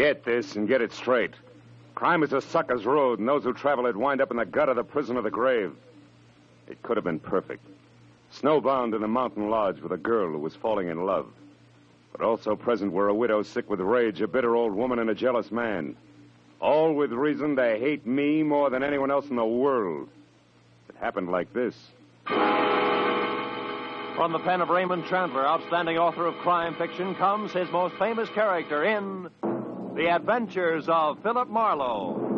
Get this and get it straight. Crime is a sucker's road, and those who travel it wind up in the gut of the prison or the grave. It could have been perfect. Snowbound in a mountain lodge with a girl who was falling in love. But also present were a widow sick with rage, a bitter old woman, and a jealous man. All with reason to hate me more than anyone else in the world. It happened like this. From the pen of Raymond Chandler, outstanding author of crime fiction, comes his most famous character in The Adventures of Philip Marlowe.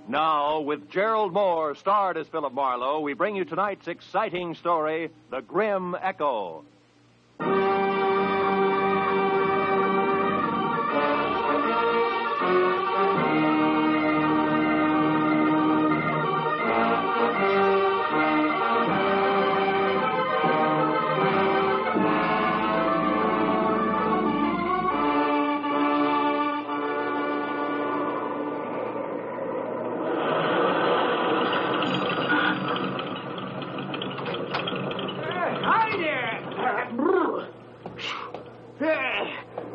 Now, with Gerald Moore, starred as Philip Marlowe, we bring you tonight's exciting story, The Grim Echo.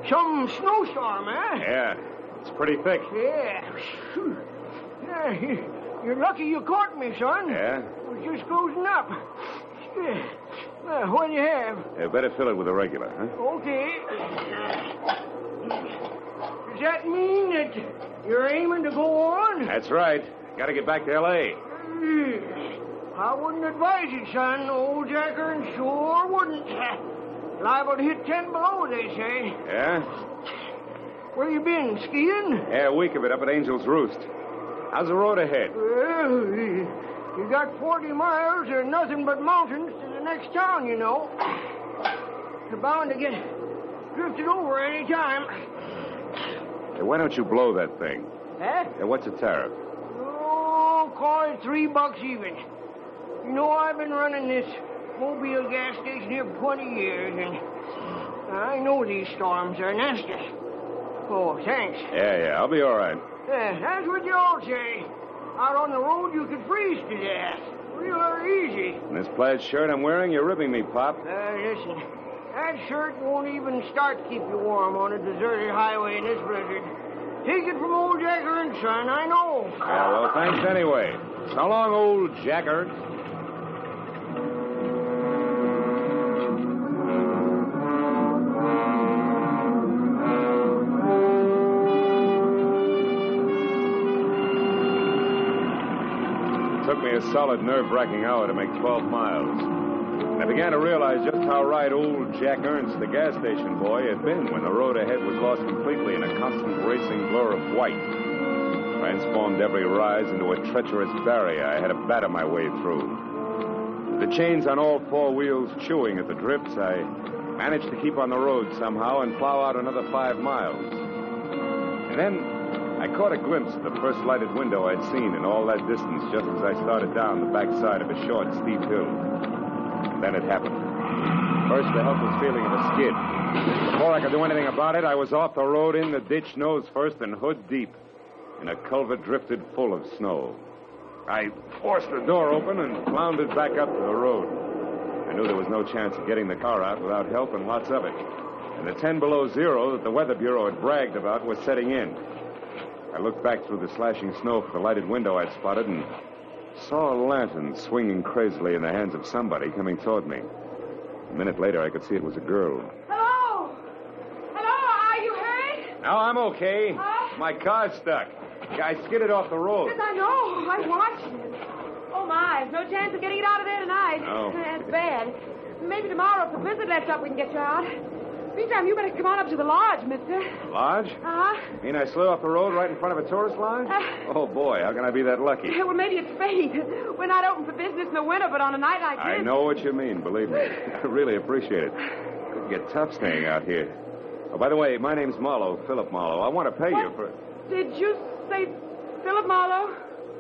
Some snowstorm, eh? Yeah, it's pretty thick. Yeah. You're lucky you caught me, son. Yeah? I was just closing up. What do you have? Better fill it with a regular, huh? Okay. Does that mean that you're aiming to go on? That's right. Got to get back to L.A. I wouldn't advise it, son. Old Jacker and sure wouldn't. Liable to hit 10 below, they say. Yeah? Where you been, skiing? Yeah, a week of it up at Angel's Roost. How's the road ahead? Well, you got 40 miles or nothing but mountains to the next town, you know. You're bound to get drifted over any time. Hey, why don't you blow that thing? Huh? What's the tariff? Oh, call it $3 even. You know, I've been running this Mobile gas station here for 20 years, and I know these storms are nasty. Oh, thanks. Yeah, I'll be all right. That's what you all say. Out on the road, you could freeze to death. Real easy. And this plaid shirt I'm wearing, you're ripping me, Pop. Listen, that shirt won't even start to keep you warm on a deserted highway in this blizzard. Take it from old Jacker and Son, I know. Yeah, well, thanks anyway. So long, old Jacker. It took me a solid nerve-wracking hour to make 12 miles. And I began to realize just how right old Jack Ernst, the gas station boy, had been when the road ahead was lost completely in a constant racing blur of white. Transformed every rise into a treacherous barrier I had to batter my way through. With the chains on all four wheels chewing at the drifts, I managed to keep on the road somehow and plow out another 5 miles. And then I caught a glimpse of the first lighted window I'd seen in all that distance just as I started down the backside of a short, steep hill. And then it happened. First, the helpless feeling of a skid. Before I could do anything about it, I was off the road, in the ditch, nose first, and hood deep, in a culvert drifted full of snow. I forced the door open and floundered back up to the road. I knew there was no chance of getting the car out without help, and lots of it. And the 10 below zero that the Weather Bureau had bragged about was setting in. I looked back through the slashing snow for the lighted window I'd spotted and saw a lantern swinging crazily in the hands of somebody coming toward me. A minute later, I could see it was a girl. Hello? Hello, are you hurt? No, I'm okay. My car's stuck. I skidded off the road. Yes, I know. I watched it. Oh, my. No chance of getting it out of there tonight. No. That's bad. Maybe tomorrow, if the blizzard lets up, we can get you out. Meantime, you better come on up to the lodge, mister. Lodge? Uh-huh. You mean I slid off the road right in front of a tourist lodge? Oh, boy, how can I be that lucky? Well, maybe it's fate. We're not open for business in the winter, but on a night like this... I know what you mean, believe me. I really appreciate it. Could get tough staying out here. Oh, by the way, my name's Marlowe, Philip Marlowe. I want to pay you for... Did you say Philip Marlowe?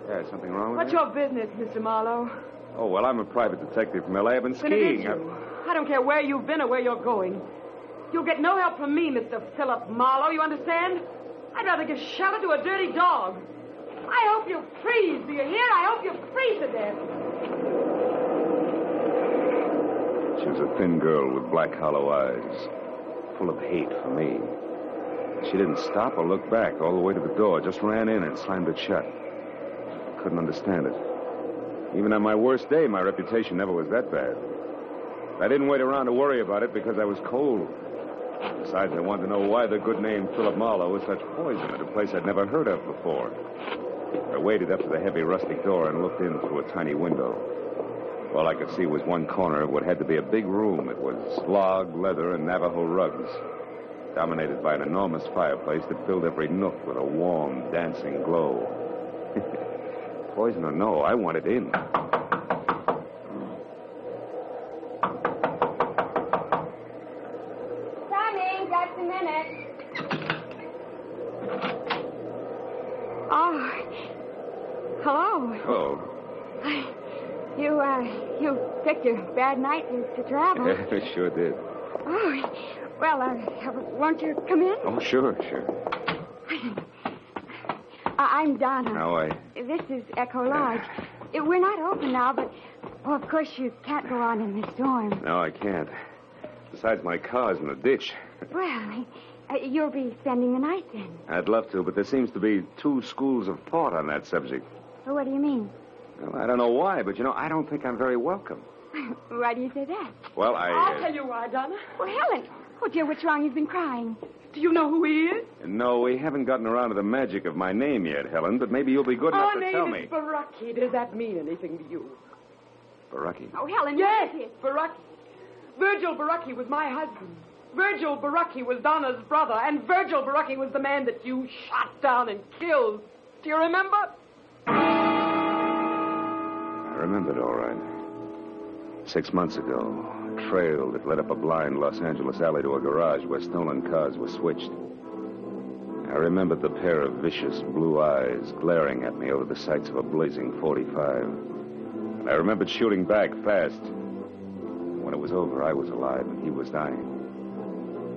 Yeah, something wrong with What's you? your business, Mr. Marlowe? Oh, well, I'm a private detective from L.A. I've been Then it skiing. is you. I don't care where you've been or where you're going. You'll get no help from me, Mr. Philip Marlowe, you understand? I'd rather give shelter to a dirty dog. I hope you freeze. Do you hear? I hope you freeze to death. She was a thin girl with black, hollow eyes, full of hate for me. She didn't stop or look back all the way to the door, just ran in and slammed it shut. I couldn't understand it. Even on my worst day, my reputation never was that bad. I didn't wait around to worry about it because I was cold. Besides, I wanted to know why the good name Philip Marlowe was such poison at a place I'd never heard of before. I waded up to the heavy rustic door and looked in through a tiny window. All I could see was one corner of what had to be a big room. It was log, leather, and Navajo rugs, dominated by an enormous fireplace that filled every nook with a warm, dancing glow. Poison or no, I wanted in. Coming, just a minute. Oh, hello. Oh. You picked a bad night to travel. Yeah, sure did. Oh, well, won't you come in? Oh, sure. I'm Donna. How are you? This is Echo Lodge. We're not open now, but, of course, you can't go on in the storm. No, I can't. Besides, my car's in the ditch. Well, you'll be spending the night then. I'd love to, but there seems to be two schools of thought on that subject. Well, what do you mean? Well, I don't know why, but, I don't think I'm very welcome. Why do you say that? Well, I'll tell you why, Donna. Well, Helen. Oh, dear, what's wrong? You've been crying. Do you know who he is? No, we haven't gotten around to the magic of my name yet, Helen, but maybe you'll be good enough to tell Our me. name is Baraki. Does that mean anything to you? Baraki. Oh, Helen, Yes, what is it? Baraki. Virgil Baraki was my husband. Virgil Baraki was Donna's brother, and Virgil Baraki was the man that you shot down and killed. Do you remember? I remembered all right. 6 months ago, a trail that led up a blind Los Angeles alley to a garage where stolen cars were switched. I remembered the pair of vicious blue eyes glaring at me over the sights of a blazing .45. And I remembered shooting back fast. When it was over, I was alive and he was dying.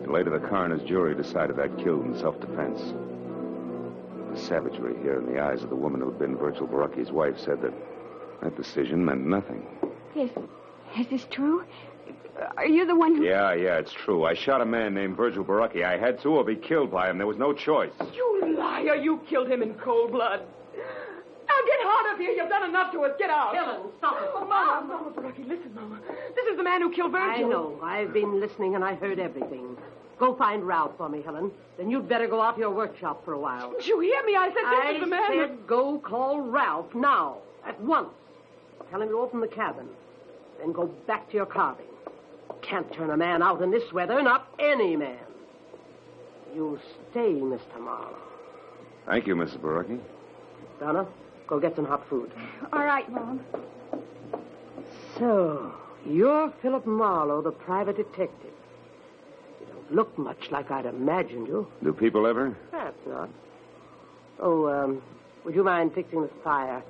And later, the coroner's jury decided I'd killed in self-defense. The savagery here in the eyes of the woman who'd been Virgil Baraki's wife said that decision meant nothing. Is this true? Are you the one who... Yeah, it's true. I shot a man named Virgil Baraki. I had to or be killed by him. There was no choice. You liar. You killed him in cold blood. Now get out of here. You've done enough to us. Get out. Helen, stop it. Oh, Mama Baraki, listen, Mama. This is the man who killed Virgil. I know. I've been listening and I heard everything. Go find Ralph for me, Helen. Then you'd better go out to your workshop for a while. Did you hear me? I said this is the man. I said go call Ralph now, at once. Tell him to open the cabin. Then go back to your carving. Can't turn a man out in this weather, not any man. You'll stay, Mr. Marlowe. Thank you, Mrs. Baraki. Donna, go get some hot food. All right, Mom. So, you're Philip Marlowe, the private detective. You don't look much like I'd imagined you. Do people ever? Perhaps not. Oh, would you mind fixing this fire?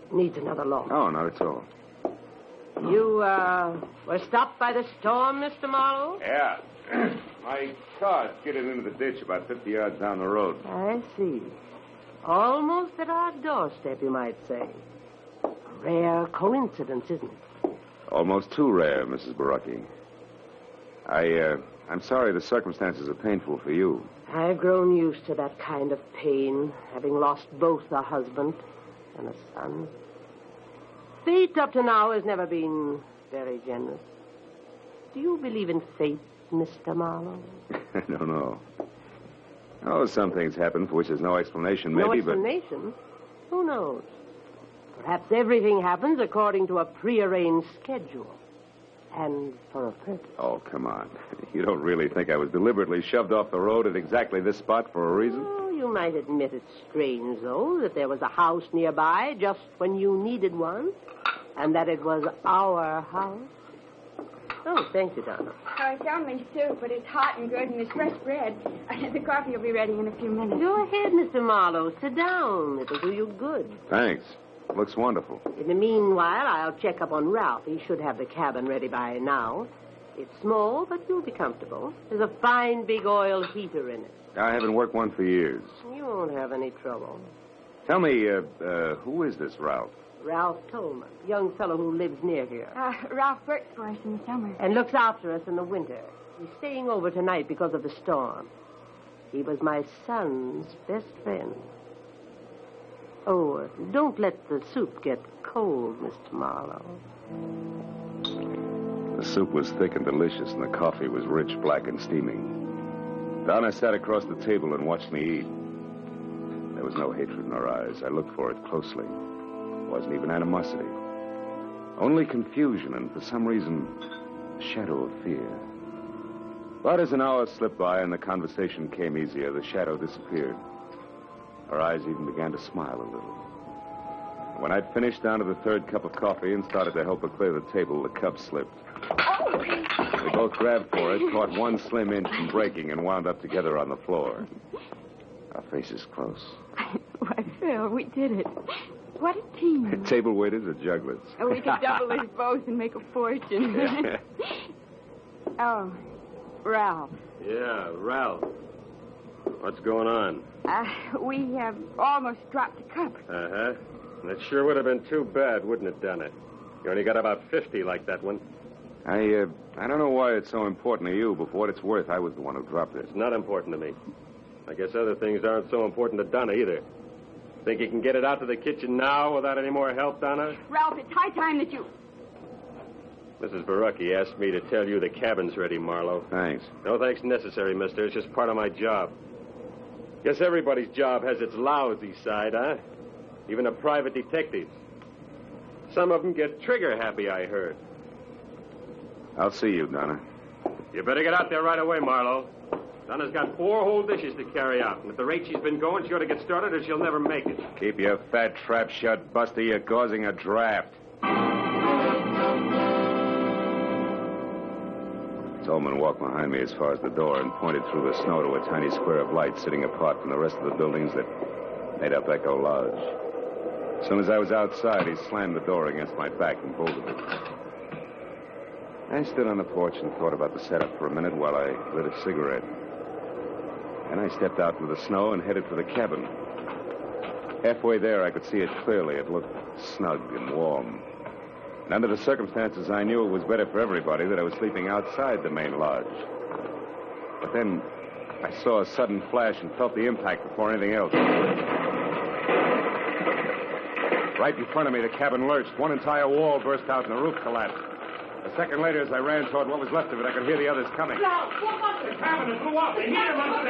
It needs another log. Oh, not at all. You, were stopped by the storm, Mr. Marlowe? Yeah. My car skidded into the ditch about 50 yards down the road. I see. Almost at our doorstep, you might say. A rare coincidence, isn't it? Almost too rare, Mrs. Baraki. I'm sorry the circumstances are painful for you. I've grown used to that kind of pain, having lost both a husband and a son. Fate up to now has never been very generous. Do you believe in fate, Mr. Marlowe? I don't know. Oh, some things happen for which there's no explanation, maybe, No explanation? Who knows? Perhaps everything happens according to a prearranged schedule. And for a purpose. Oh, come on. You don't really think I was deliberately shoved off the road at exactly this spot for a reason? Oh, you might admit it's strange, though, that there was a house nearby just when you needed one, and that it was our house. Oh, thank you, Donna. Oh, it's only soup, but it's hot and good, and it's fresh bread. The coffee will be ready in a few minutes. Go ahead, Mr. Marlowe. Sit down. It'll do you good. Thanks. Looks wonderful. In the meanwhile, I'll check up on Ralph. He should have the cabin ready by now. It's small, but you'll be comfortable. There's a fine big oil heater in it. I haven't worked one for years. You won't have any trouble. Tell me, who is this Ralph? Ralph Tolman, young fellow who lives near here. Ralph works for us in the summer. And looks after us in the winter. He's staying over tonight because of the storm. He was my son's best friend. Oh, don't let the soup get cold, Mr. Marlowe. The soup was thick and delicious, and the coffee was rich, black, and steaming. Donna sat across the table and watched me eat. There was no hatred in her eyes. I looked for it closely. It wasn't even animosity. Only confusion and, for some reason, a shadow of fear. But as an hour slipped by and the conversation came easier, the shadow disappeared. Her eyes even began to smile a little. When I'd finished down to the third cup of coffee and started to help her clear the table, the cup slipped. We both grabbed for it, caught one slim inch from breaking, and wound up together on the floor. Our faces close. Why, Phil, we did it. What a team. Table waiters or jugglers? Oh, we could double as both and make a fortune. Oh, Ralph. Yeah, Ralph. What's going on? We have almost dropped a cup. Uh-huh. That sure would have been too bad, wouldn't it, Donna? You only got about 50 like that one. I don't know why it's so important to you, but for what it's worth, I was the one who dropped it. It's not important to me. I guess other things aren't so important to Donna either. Think you can get it out to the kitchen now without any more help, Donna? Ralph, it's high time that you... Mrs. Baracki asked me to tell you the cabin's ready, Marlowe. Thanks. No thanks necessary, mister. It's just part of my job. Guess everybody's job has its lousy side, huh? Even a private detective's. Some of them get trigger happy, I heard. I'll see you, Donna. You better get out there right away, Marlowe. Donna's got 4 whole dishes to carry out. And at the rate she's been going, she ought to get started or she'll never make it. Keep your fat trap shut, Buster. You're causing a draft. Tolman walked behind me as far as the door and pointed through the snow to a tiny square of light sitting apart from the rest of the buildings that made up Echo Lodge. As soon as I was outside, he slammed the door against my back and bolted it. I stood on the porch and thought about the setup for a minute while I lit a cigarette. Then I stepped out into the snow and headed for the cabin. Halfway there, I could see it clearly. It looked snug and warm. And under the circumstances, I knew it was better for everybody that I was sleeping outside the main lodge. But then I saw a sudden flash and felt the impact before anything else. Right in front of me, the cabin lurched. One entire wall burst out and the roof collapsed. A second later, as I ran toward what was left of it, I could hear the others coming. The cabin is blew up. They need him on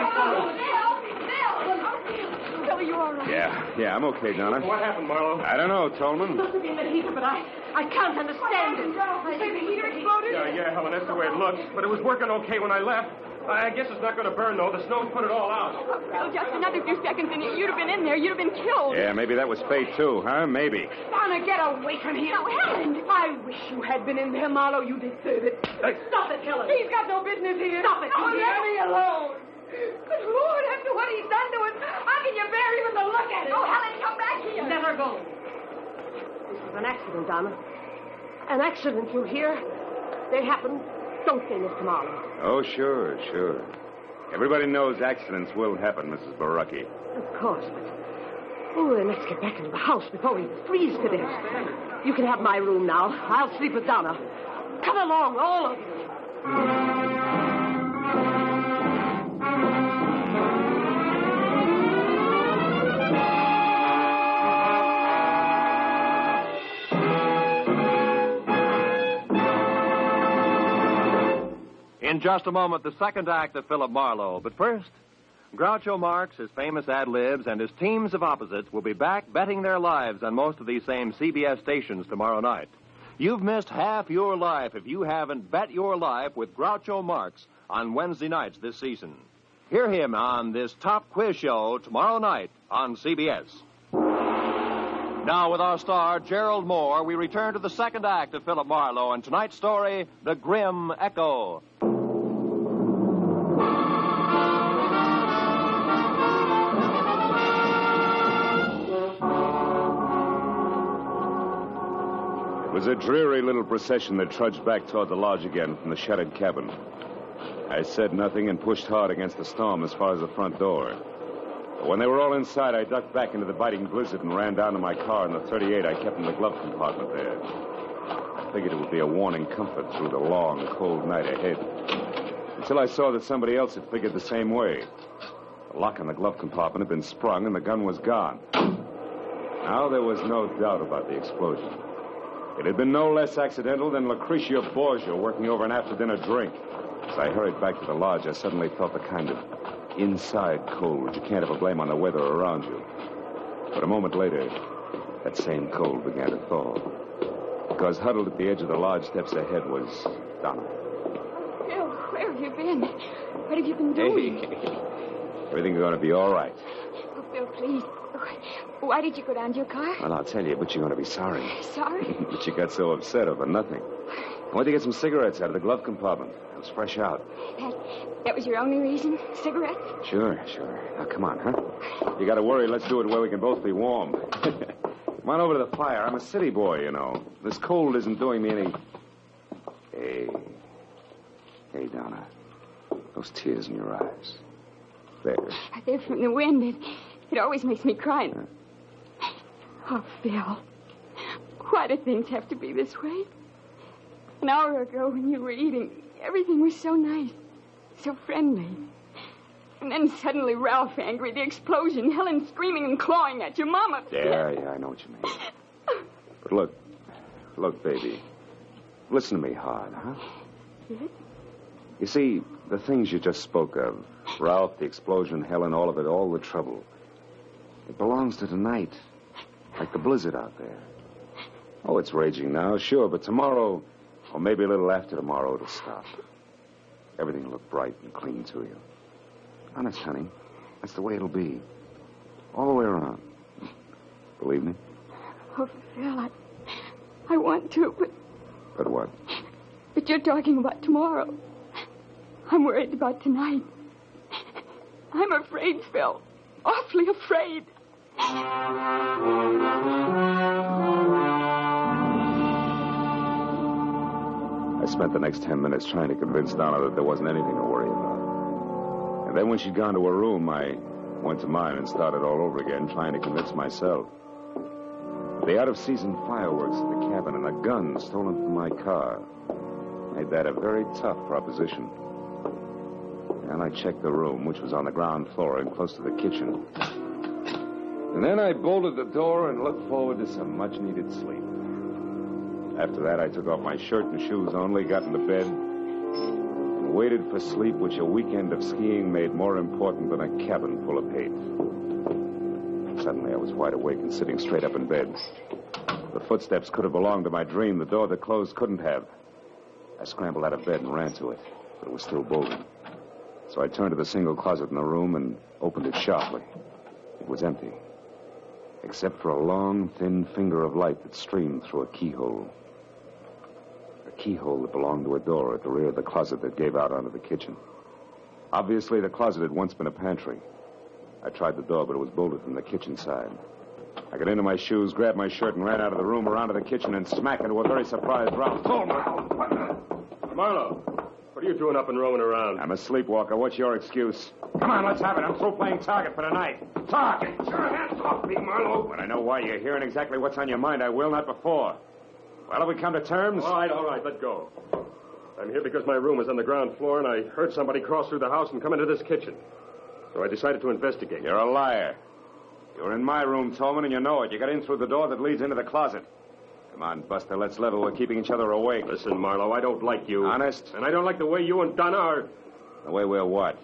Phil, are you all right? Yeah, I'm okay, Donna. What happened, Marlowe? I don't know, Tolman. Must have been the heat, but I can't understand it. You say the heater exploded? Yeah, Helen, that's the way it looks. But it was working okay when I left. I guess it's not going to burn, though. The snow's put it all out. Oh, Phil, just another few seconds and you'd have been in there. You'd have been killed. Yeah, maybe that was fate, too, huh? Maybe. Donna, get away from here. Now, Helen. I wish you had been in there, Marlowe. You deserve it. Stop it, Helen. He's got no business here. Stop it. Oh, Let me alone. Good Lord, after what he's done to us, how can you bear even to look at him? Oh, Helen, come back here. Let her go. This was an accident, Donna. An accident, you hear? They happened. Don't they, Mr. Marlowe? Oh, sure. Everybody knows accidents will happen, Mrs. Baracki. Of course, but... Oh, then let's get back into the house before we freeze to death. You can have my room now. I'll sleep with Donna. Come along, all of you. In just a moment, the second act of Philip Marlowe. But first, Groucho Marx, his famous ad-libs, and his teams of opposites will be back betting their lives on most of these same CBS stations tomorrow night. You've missed half your life if you haven't bet your life with Groucho Marx on Wednesday nights this season. Hear him on this top quiz show tomorrow night on CBS. Now, with our star, Gerald Moore, we return to the second act of Philip Marlowe and tonight's story, The Grim Echo. It was a dreary little procession that trudged back toward the lodge again from the shuttered cabin. I said nothing and pushed hard against the storm as far as the front door. When they were all inside, I ducked back into the biting blizzard and ran down to my car in the 38 I kept in the glove compartment there. I figured it would be a warning comfort through the long, cold night ahead. Until I saw that somebody else had figured the same way. The lock on the glove compartment had been sprung and the gun was gone. Now there was no doubt about the explosion. It had been no less accidental than Lucretia Borgia working over an after-dinner drink. As I hurried back to the lodge, I suddenly felt the kind of inside cold you can't ever blame on the weather around you. But a moment later, that same cold began to thaw. Because huddled at the edge of the lodge steps ahead was Donna. Phil, where have you been? What have you been doing? Hey, everything's going to be all right. Oh, Phil, please. Why did you go down to your car? Well, I'll tell you, but you're going to be sorry. Sorry? But you got so upset over nothing. I went to get some cigarettes out of the glove compartment. I was fresh out. That was your only reason? Cigarettes? Sure. Now, come on, huh? You got to worry. Let's do it where we can both be warm. Come on over to the fire. I'm a city boy, you know. This cold isn't doing me any... Hey, Donna. Those tears in your eyes. There. They're from the wind. It always makes me cry. Oh, Phil. Why do things have to be this way? An hour ago when you were eating, everything was so nice, so friendly. And then suddenly Ralph angry, the explosion, Helen screaming and clawing at you, Mama. Yeah, I know what you mean. But look, baby. Listen to me hard, huh? Yes? You see, the things you just spoke of, Ralph, the explosion, Helen, all of it, all the trouble, it belongs to tonight, like the blizzard out there. Oh, it's raging now, sure, but tomorrow, or maybe a little after tomorrow, it'll stop. Everything will look bright and clean to you. Honest, honey, that's the way it'll be. All the way around. Believe me? Oh, Phil, I want to, but... But what? But you're talking about tomorrow. I'm worried about tonight. I'm afraid, Phil. Awfully afraid. I spent the next 10 minutes trying to convince Donna that there wasn't anything to worry about. And then when she'd gone to her room, I went to mine and started all over again, trying to convince myself. The out-of-season fireworks at the cabin and a gun stolen from my car made that a very tough proposition. And I checked the room, which was on the ground floor and close to the kitchen. And then I bolted the door and looked forward to some much-needed sleep. After that, I took off my shirt and shoes only, got into bed, and waited for sleep, which a weekend of skiing made more important than a cabin full of hate. Suddenly, I was wide awake and sitting straight up in bed. The footsteps could have belonged to my dream. The door that closed couldn't have. I scrambled out of bed and ran to it, but it was still bolted. So I turned to the single closet in the room and opened it sharply. It was empty, except for a long, thin finger of light that streamed through a keyhole. A keyhole that belonged to a door at the rear of the closet that gave out onto the kitchen. Obviously, the closet had once been a pantry. I tried the door, but it was bolted from the kitchen side. I got into my shoes, grabbed my shirt, and ran out of the room, around to the kitchen, and smack into a very surprised Ralph. Marlowe, what are you doing up and roaming around? I'm a sleepwalker. What's your excuse? Come on, let's have it. I'm through playing target for tonight. Target! Your hands off me, Marlowe. When I know why you're here and exactly what's on your mind, I will, not before. Well, have we come to terms? All right, let go. I'm here because my room is on the ground floor, and I heard somebody cross through the house and come into this kitchen. So I decided to investigate. You're a liar. You were in my room, Tolman, and you know it. You got in through the door that leads into the closet. Come on, Buster, let's level. We're keeping each other awake. Listen, Marlowe, I don't like you. Honest? And I don't like the way you and Donna are... The way we're what?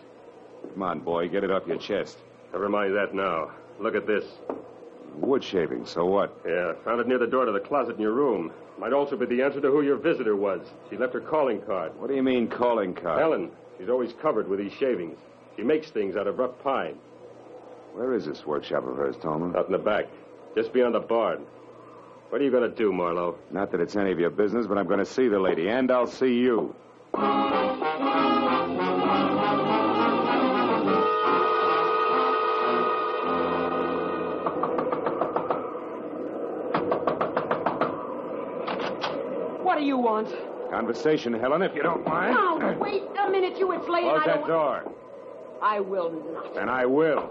Come on, boy, get it off your chest. Never mind that now. Look at this. Wood shaving, so what? Yeah, found it near the door to the closet in your room. Might also be the answer to who your visitor was. She left her calling card. What do you mean, calling card? Helen. She's always covered with these shavings. She makes things out of rough pine. Where is this workshop of hers, Tolman? Out in the back, just beyond the barn. What are you going to do, Marlowe? Not that it's any of your business, but I'm going to see the lady, and I'll see you. What do you want? Conversation, Helen, if you don't mind. Now, wait a minute, you. It's late. Close and I that door. I will not. And I will.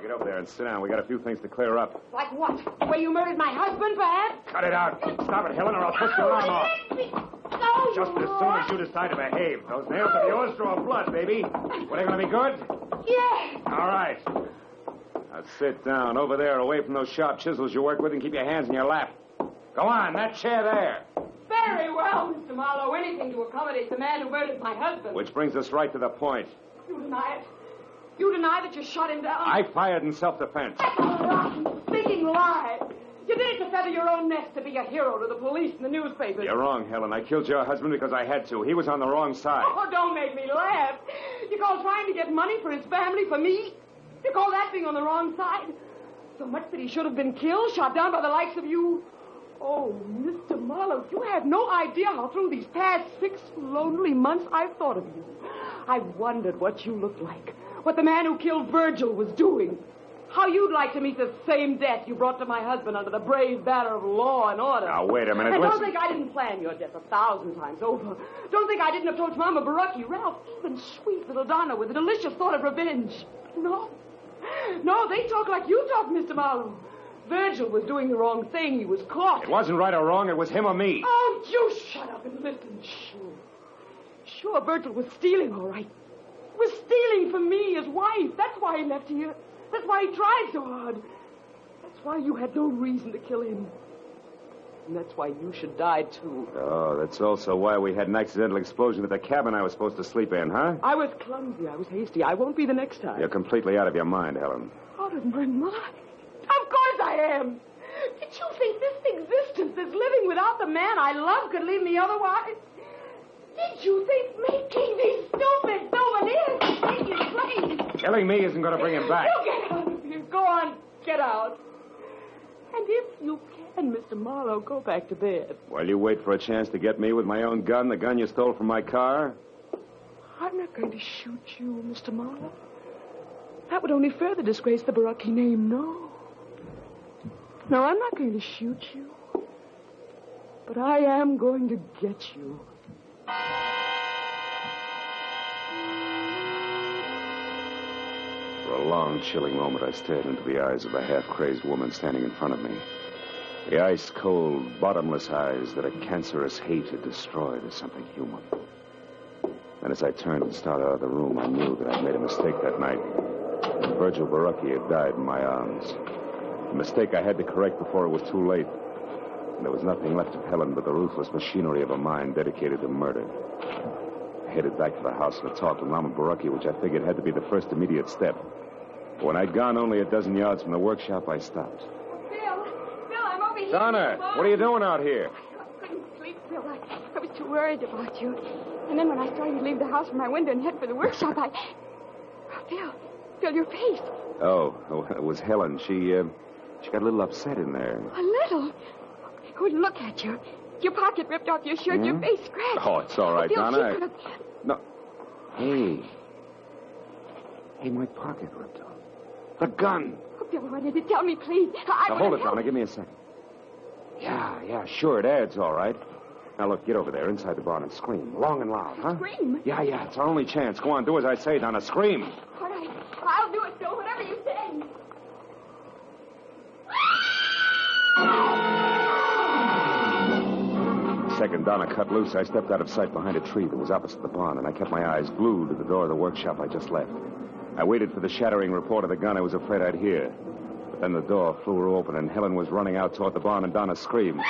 get over there and sit down. We got a few things to clear up. Like what? The way you murdered my husband, perhaps? Cut it out. Stop it, Helen, or I'll push your arm off. No, Just as soon as you decide to behave. Those nails of yours draw blood, baby. Were they going to be good? Yeah. All right. Now sit down over there, away from those sharp chisels you work with, and keep your hands in your lap. Go on, that chair there. Very well, Mr. Marlowe. Anything to accommodate the man who murdered my husband. Which brings us right to the point. You deny it. You deny that you shot him down. I fired in self-defense. That's a rotten, stinking lie. You did it to feather your own nest, to be a hero to the police and the newspapers. You're wrong, Helen. I killed your husband because I had to. He was on the wrong side. Oh, don't make me laugh. You call trying to get money for his family, for me? You call that being on the wrong side? So much that he should have been killed, shot down by the likes of you? Oh, Mr. Marlowe, you have no idea how through these past 6 lonely months I've thought of you. I've wondered what you looked like, what the man who killed Virgil was doing, how you'd like to meet the same death you brought to my husband under the brave banner of law and order. Now, wait a minute. And Listen. don't think I didn't plan your death 1,000 times over. Don't think I didn't approach Mama Barucki, Ralph, even sweet little Donna with a delicious thought of revenge. No. No, they talk like you talk, Mr. Marlowe. Virgil was doing the wrong thing. He was caught. It wasn't right or wrong. It was him or me. Oh, you shut up and listen. Sure, Virgil was stealing, all right. Was stealing from me, his wife. That's why he left here. That's why he tried so hard. That's why you had no reason to kill him. And that's why you should die, too. Oh, that's also why we had an accidental explosion at the cabin I was supposed to sleep in, huh? I was clumsy. I was hasty. I won't be the next time. You're completely out of your mind, Helen. Out of my mind? Of course I am. Did you think this existence, this living without the man I love, could leave me otherwise? Did you think making these stupid souvenirs would take his place? Killing me isn't going to bring him back. You get out of here. Go on, get out. And if you can, Mr. Marlowe, go back to bed. While you wait for a chance to get me with my own gun, the gun you stole from my car? I'm not going to shoot you, Mr. Marlowe. That would only further disgrace the Barucki name. No, I'm not going to shoot you. But I am going to get you. For a long, chilling moment, I stared into the eyes of the half-crazed woman standing in front of me. The ice-cold, bottomless eyes that a cancerous hate had destroyed as something human. And as I turned and started out of the room, I knew that I'd made a mistake that night. Virgil Barucki had died in my arms. A mistake I had to correct before it was too late. And there was nothing left of Helen but the ruthless machinery of a mind dedicated to murder. I headed back to the house for a talk with Mama Barucki, which I figured had to be the first immediate step. But when I'd gone only a dozen yards from the workshop, I stopped. Bill, I'm over here. Donna, what are you doing out here? I couldn't sleep, Bill. I was too worried about you. And then when I saw you leave the house from my window and head for the workshop, Oh, Bill, your face. Oh, it was Helen. She got a little upset in there. A little? Oh, look at you. Your pocket ripped off your shirt, your face scratched. Oh, it's all right, Bill, Donna. she could have... No. Hey, my pocket ripped off. The gun. Oh, Bill, why did you tell me, please? Now, hold it, Donna. Give me a second. Yeah, sure, it adds all right. Now, look, get over there inside the barn and scream. Long and loud, huh? Scream? Yeah, it's our only chance. Go on, do as I say, Donna. Scream. All right. I'll do it, Bill, whatever you say. The second Donna cut loose, I stepped out of sight behind a tree that was opposite the barn, and I kept my eyes glued to the door of the workshop I just left. I waited for the shattering report of the gun I was afraid I'd hear. But then the door flew open, and Helen was running out toward the barn, and Donna screamed.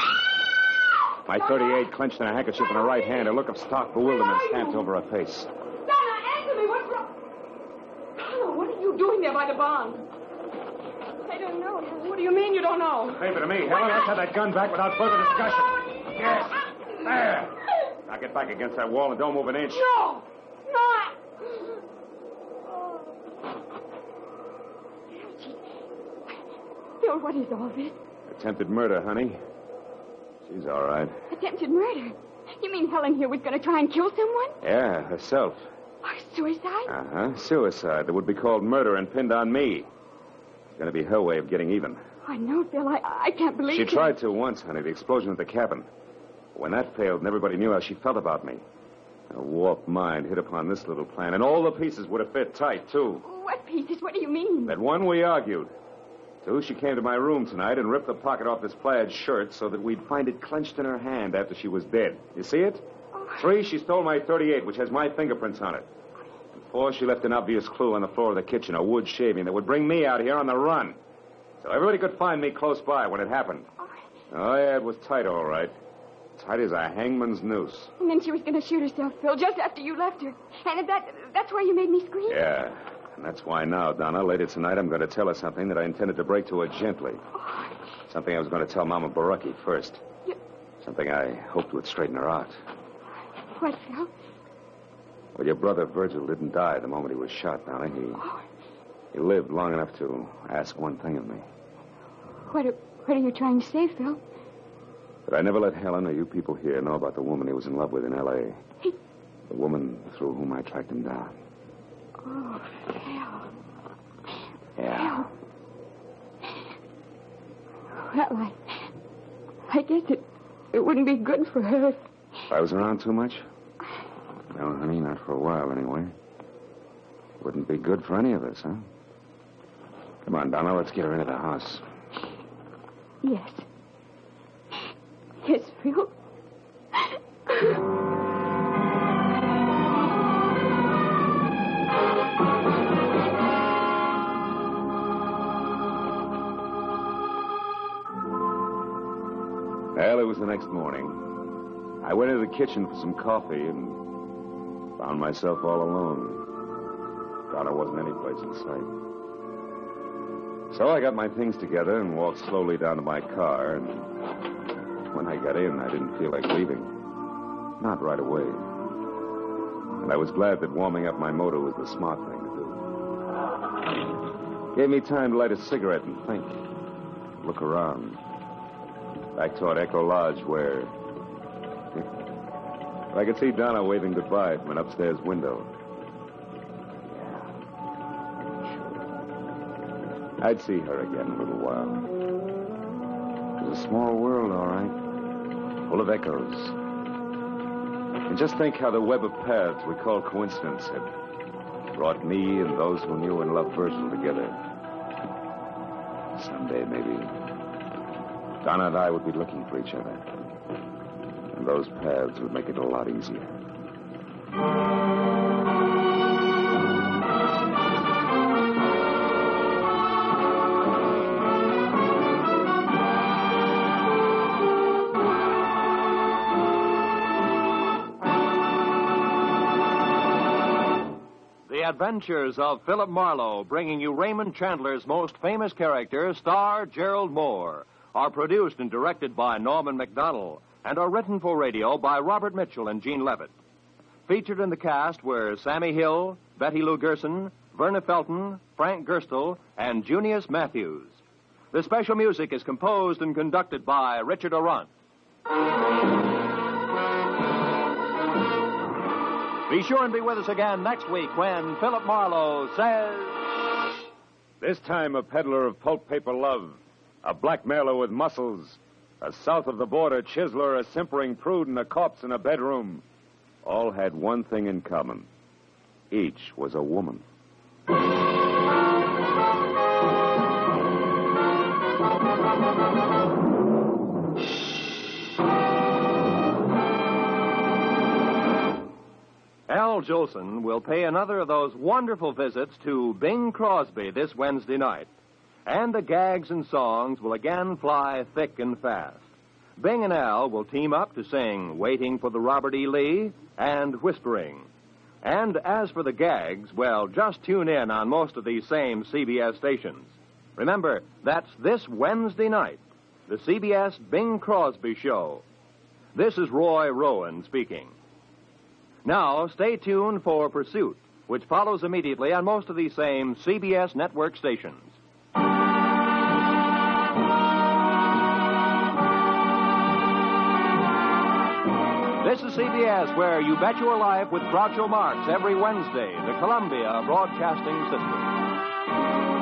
My .38 clenched in a handkerchief in her right hand. A look of stark bewilderment stamped over her face. Donna, answer me. What's wrong? Donna, what are you doing there by the barn? I don't know. What do you mean you don't know? Leave it to me, Helen. Let's have that gun back without further discussion. Yes. There. Now get back against that wall and don't move an inch. No. Bill, what is all this? Attempted murder, honey. She's all right. Attempted murder? You mean Helen here was going to try and kill someone? Yeah, herself. Or suicide? Uh-huh. Suicide that would be called murder and pinned on me. It's going to be her way of getting even. I know, Bill. I can't believe She it. tried to once, honey, the explosion at the cabin. When that failed and everybody knew how she felt about me. A warped mind hit upon this little plan, and all the pieces would have fit tight, too. What pieces? What do you mean? That one, we argued. Two, she came to my room tonight and ripped the pocket off this plaid shirt so that we'd find it clenched in her hand after she was dead. You see it? Oh. Three, she stole my .38, which has my fingerprints on it. And four, she left an obvious clue on the floor of the kitchen, a wood shaving that would bring me out here on the run. So everybody could find me close by when it happened. Oh, yeah, it was tight, all right. Tight as a hangman's noose. And then she was going to shoot herself, Phil, just after you left her. And that's why you made me scream? Yeah. And that's why now, Donna, later tonight, I'm going to tell her something that I intended to break to her gently. Oh. Something I was going to tell Mama Baraki first. You... Something I hoped would straighten her out. What, Phil? Well, your brother Virgil didn't die the moment he was shot, Donna. He lived long enough to ask one thing of me. What are you trying to say, Phil? But I never let Helen or you people here know about the woman he was in love with in L.A. The woman through whom I tracked him down. Oh, Phil. Yeah. Phil. Well, I guess it wouldn't be good for her if I was around too much? No, honey, not for a while, anyway. Wouldn't be good for any of us, huh? Come on, Donna, let's get her into the house. Yes. Yes, Phil. Well, it was the next morning. I went into the kitchen for some coffee and found myself all alone. Donna wasn't any place in sight. So I got my things together and walked slowly down to my car, and when I got in, I didn't feel like leaving. Not right away. And I was glad that warming up my motor was the smart thing to do. Gave me time to light a cigarette and think. Look around. Back toward Echo Lodge, where I could see Donna waving goodbye from an upstairs window. Sure. I'd see her again in a little while. It was a small world, all right. Full of echoes. And just think how the web of paths we call coincidence had brought me and those who knew and loved Virgil together. Someday, maybe, Donna and I would be looking for each other. And those paths would make it a lot easier. The Adventures of Philip Marlowe, bringing you Raymond Chandler's most famous character, star Gerald Moore, are produced and directed by Norman MacDonald and are written for radio by Robert Mitchell and Gene Levitt. Featured in the cast were Sammy Hill, Betty Lou Gerson, Verna Felton, Frank Gerstle, and Junius Matthews. The special music is composed and conducted by Richard Arant. Be sure and be with us again next week when Philip Marlowe says... This time a peddler of pulp paper love, a blackmailer with muscles, a south of the border chiseler, a simpering prude, and a corpse in a bedroom. All had one thing in common. Each was a woman. Al Jolson will pay another of those wonderful visits to Bing Crosby this Wednesday night. And the gags and songs will again fly thick and fast. Bing and Al will team up to sing Waiting for the Robert E. Lee and Whispering. And as for the gags, well, just tune in on most of these same CBS stations. Remember, that's this Wednesday night, the CBS Bing Crosby Show. This is Roy Rowan speaking. Now, stay tuned for Pursuit, which follows immediately on most of these same CBS network stations. This is CBS, where you bet your life with Groucho Marx every Wednesday, the Columbia Broadcasting System.